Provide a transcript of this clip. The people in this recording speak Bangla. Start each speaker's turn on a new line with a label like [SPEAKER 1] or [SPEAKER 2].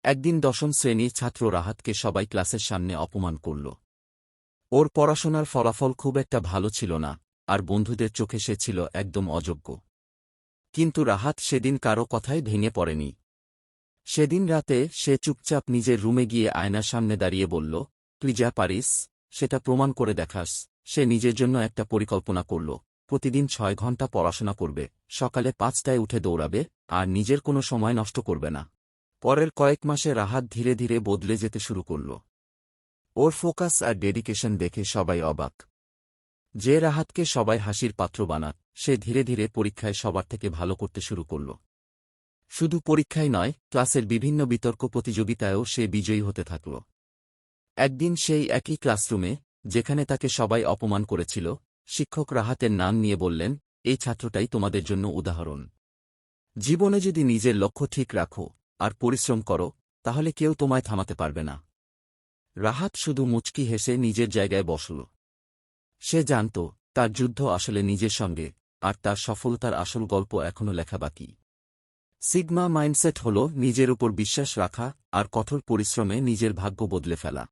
[SPEAKER 1] একদিন দশম শ্রেণীর ছাত্র রাহাতকে সবাই ক্লাসের সামনে অপমান করল। ওর পড়াশোনার ফলাফল খুব একটা ভালো ছিল না, আর বন্ধুদের চোখে সে ছিল একদম অযোগ্য। কিন্তু রাহাত সেদিন কারও কথাই ভেঙে পড়েনি। সেদিন রাতে সে চুপচাপ নিজের রুমে গিয়ে আয়নার সামনে দাঁড়িয়ে বলল, তুই যা পারিস সেটা প্রমাণ করে দেখাস। সে নিজের জন্য একটা পরিকল্পনা করল। প্রতিদিন ৬ ঘন্টা পড়াশোনা করবে, সকালে ৫টায় উঠে দৌড়াবে, আর নিজের কোনো সময় নষ্ট করবে না। পরের কয়েক মাসে রাহাত ধীরে ধীরে বদলে যেতে শুরু করল। ওর ফোকাস আর ডেডিকেশন দেখে সবাই অবাক। যে রাহাতকে সবাই হাসির পাত্র বানাত, সে ধীরে ধীরে পরীক্ষায় সবার থেকে ভালো করতে শুরু করল। শুধু পরীক্ষায় নয়, ক্লাসের বিভিন্ন বিতর্ক প্রতিযোগিতায়ও সে বিজয়ী হতে থাকল। একদিন সেই একই ক্লাসরুমে, যেখানে তাকে সবাই অপমান করেছিল, শিক্ষক রাহাতের নাম নিয়ে বললেন, এই ছাত্রটাই তোমাদের জন্য উদাহরণ। জীবনে যদি নিজের লক্ষ্য ঠিক রাখো আর পরিশ্রম করো, তাহলে কেউ তোমায় থামাতে পারবে না। রাহাত শুধু মুচকি হেসে নিজের জায়গায় বসল। সে জানত, তার যুদ্ধ আসলে নিজের সঙ্গে, আর তার সফলতার আসল গল্প এখনও লেখা বাকি। সিগমা মাইন্ডসেট হল নিজের উপর বিশ্বাস রাখা আর কঠোর পরিশ্রমে নিজের ভাগ্য বদলে ফেলা।